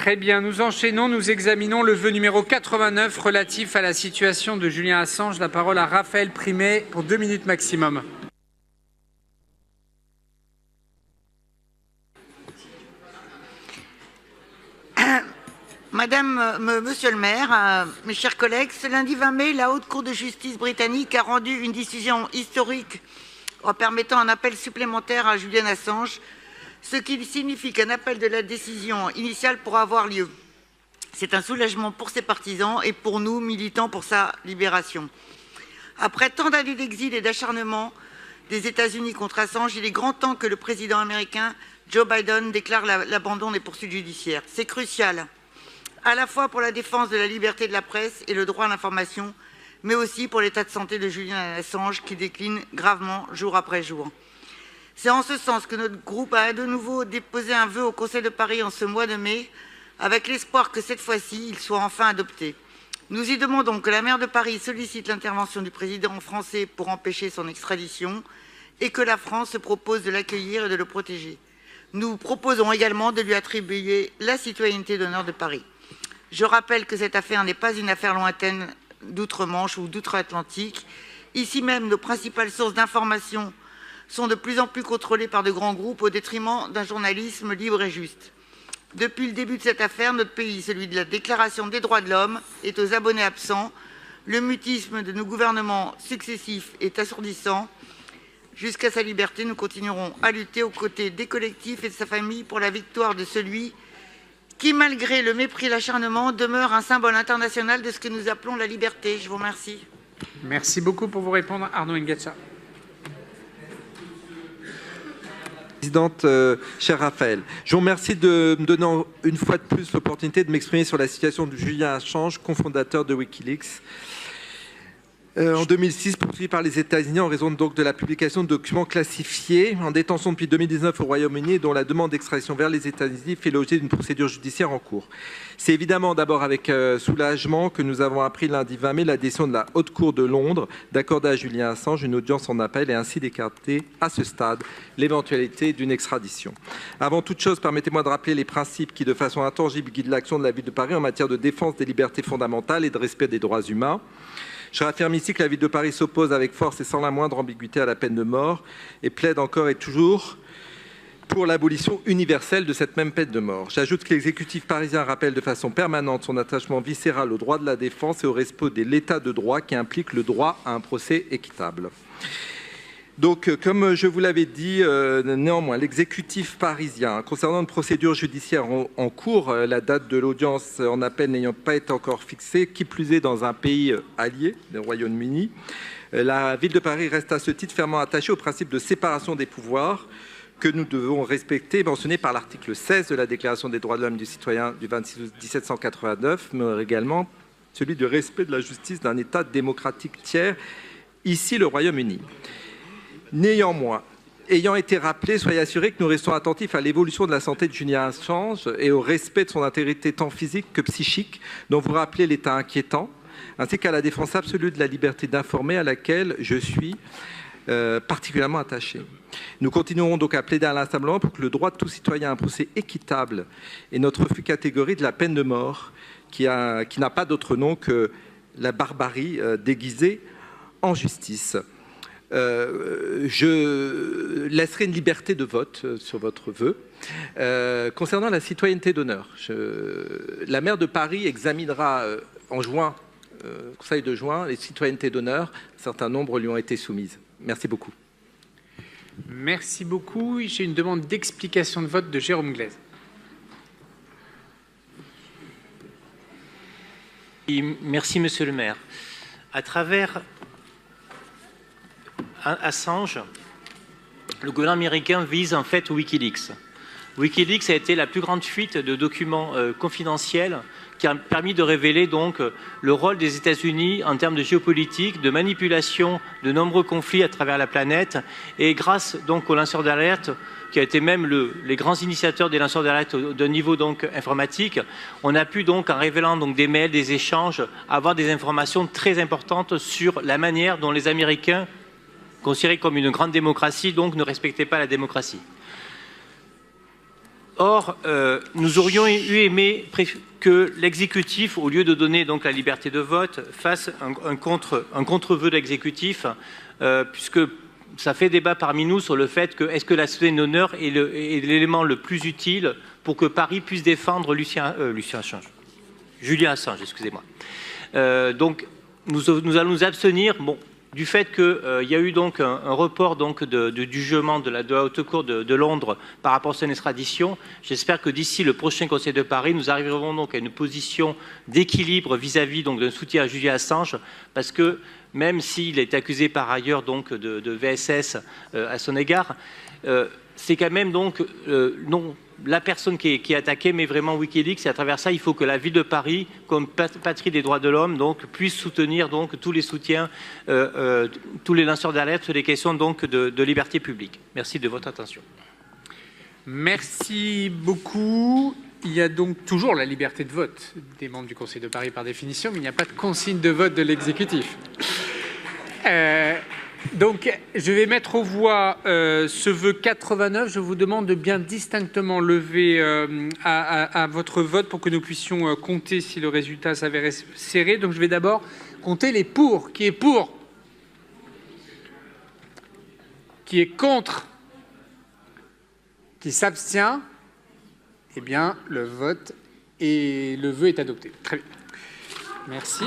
Très bien, nous enchaînons, nous examinons le vœu numéro 89 relatif à la situation de Julian Assange. La parole à Raphaël Primet pour 2 minutes maximum. Monsieur le maire, mes chers collègues, ce lundi 20 mai, la Haute Cour de justice britannique a rendu une décision historique en permettant un appel supplémentaire à Julian Assange, ce qui signifie qu'un appel de la décision initiale pourra avoir lieu. C'est un soulagement pour ses partisans et pour nous, militants pour sa libération. Après tant d'années d'exil et d'acharnement des États-Unis contre Assange, il est grand temps que le président américain Joe Biden déclare l'abandon des poursuites judiciaires. C'est crucial, à la fois pour la défense de la liberté de la presse et le droit à l'information, mais aussi pour l'état de santé de Julian Assange qui décline gravement jour après jour. C'est en ce sens que notre groupe a de nouveau déposé un vœu au Conseil de Paris en ce mois de mai, avec l'espoir que cette fois-ci, il soit enfin adopté. Nous y demandons que la maire de Paris sollicite l'intervention du président français pour empêcher son extradition et que la France se propose de l'accueillir et de le protéger. Nous proposons également de lui attribuer la citoyenneté d'honneur de Paris. Je rappelle que cette affaire n'est pas une affaire lointaine d'outre-Manche ou d'outre-Atlantique. Ici même, nos principales sources d'information sont de plus en plus contrôlées par de grands groupes au détriment d'un journalisme libre et juste. Depuis le début de cette affaire, notre pays, celui de la Déclaration des droits de l'homme, est aux abonnés absents. Le mutisme de nos gouvernements successifs est assourdissant. Jusqu'à sa liberté, nous continuerons à lutter aux côtés des collectifs et de sa famille pour la victoire de celui qui, malgré le mépris et l'acharnement, demeure un symbole international de ce que nous appelons la liberté. Je vous remercie. Merci beaucoup pour vous répondre, Arnaud Ngacha. Présidente, cher Raphaël, je vous remercie de me donner une fois de plus l'opportunité de m'exprimer sur la situation de Julian Assange, cofondateur de Wikileaks. En 2006, poursuivi par les États-Unis en raison donc de la publication de documents classifiés, en détention depuis 2019 au Royaume-Uni, dont la demande d'extradition vers les États-Unis fait l'objet d'une procédure judiciaire en cours. C'est évidemment d'abord avec soulagement que nous avons appris lundi 20 mai la décision de la Haute Cour de Londres d'accorder à Julian Assange une audience en appel et ainsi d'écarter à ce stade l'éventualité d'une extradition. Avant toute chose, permettez-moi de rappeler les principes qui, de façon intangible, guident l'action de la Ville de Paris en matière de défense des libertés fondamentales et de respect des droits humains. Je réaffirme ici que la Ville de Paris s'oppose avec force et sans la moindre ambiguïté à la peine de mort et plaide encore et toujours pour l'abolition universelle de cette même peine de mort. J'ajoute que l'exécutif parisien rappelle de façon permanente son attachement viscéral au droit de la défense et au respect de l'état de droit qui implique le droit à un procès équitable. Donc, comme je vous l'avais dit, néanmoins, l'exécutif parisien, concernant une procédure judiciaire en cours, la date de l'audience en appel n'ayant pas été encore fixée, qui plus est dans un pays allié, le Royaume-Uni, la Ville de Paris reste à ce titre fermement attachée au principe de séparation des pouvoirs que nous devons respecter, mentionné par l'article 16 de la Déclaration des droits de l'homme et du citoyen du 26 août 1789, mais également celui du respect de la justice d'un État démocratique tiers, ici le Royaume-Uni. Néanmoins, ayant été rappelé, soyez assurés que nous restons attentifs à l'évolution de la santé de Julian Assange et au respect de son intégrité tant physique que psychique, dont vous rappelez l'état inquiétant, ainsi qu'à la défense absolue de la liberté d'informer à laquelle je suis particulièrement attaché. Nous continuerons donc à plaider inlassablement pour que le droit de tout citoyen à un procès équitable et notre refus catégorique de la peine de mort, qui n'a pas d'autre nom que la barbarie déguisée en justice. Je laisserai une liberté de vote sur votre vœu. Concernant la citoyenneté d'honneur, la maire de Paris examinera en juin, Conseil de juin, les citoyennetés d'honneur. Un certain nombre lui ont été soumises. Merci beaucoup. Merci beaucoup. J'ai une demande d'explication de vote de Jérôme Glaise. Merci, monsieur le maire. À travers Assange, le gouvernement américain vise en fait Wikileaks. Wikileaks a été la plus grande fuite de documents confidentiels qui a permis de révéler donc le rôle des États-Unis en termes de géopolitique, de manipulation de nombreux conflits à travers la planète. Et grâce donc aux lanceurs d'alerte, qui a été même les grands initiateurs des lanceurs d'alerte d'un niveau donc informatique, on a pu donc, en révélant donc des mails, des échanges, avoir des informations très importantes sur la manière dont les Américains, considérés comme une grande démocratie, donc ne respectaient pas la démocratie. Or, nous aurions aimé que l'exécutif, au lieu de donner donc la liberté de vote, fasse un contre-vœu de l'exécutif, puisque ça fait débat parmi nous sur le fait que est-ce que la cité d'honneur est l'élément le plus utile pour que Paris puisse défendre Julian Assange, excusez-moi. Donc, nous allons nous abstenir. Bon, du fait qu'il y a eu donc un report donc du jugement de la Haute Cour de Londres par rapport à son extradition, j'espère que d'ici le prochain Conseil de Paris, nous arriverons donc à une position d'équilibre vis-à-vis donc d'un soutien à Julian Assange, parce que même s'il est accusé par ailleurs donc de VSS à son égard, c'est quand même donc non la personne qui est attaquée, mais vraiment Wikileaks. Et à travers ça, il faut que la ville de Paris, comme patrie des droits de l'homme, donc puisse soutenir donc tous les soutiens, tous les lanceurs d'alerte sur les questions donc de liberté publique. Merci de votre attention. Merci beaucoup. Il y a donc toujours la liberté de vote des membres du Conseil de Paris par définition, mais il n'y a pas de consigne de vote de l'exécutif. Donc, je vais mettre aux voix ce vœu 89. Je vous demande de bien distinctement lever à votre vote pour que nous puissions compter si le résultat s'avérait serré. Donc, je vais d'abord compter les pour. Qui est pour? Qui est contre? Qui s'abstient? Eh bien, le vœu est adopté. Très bien. Merci.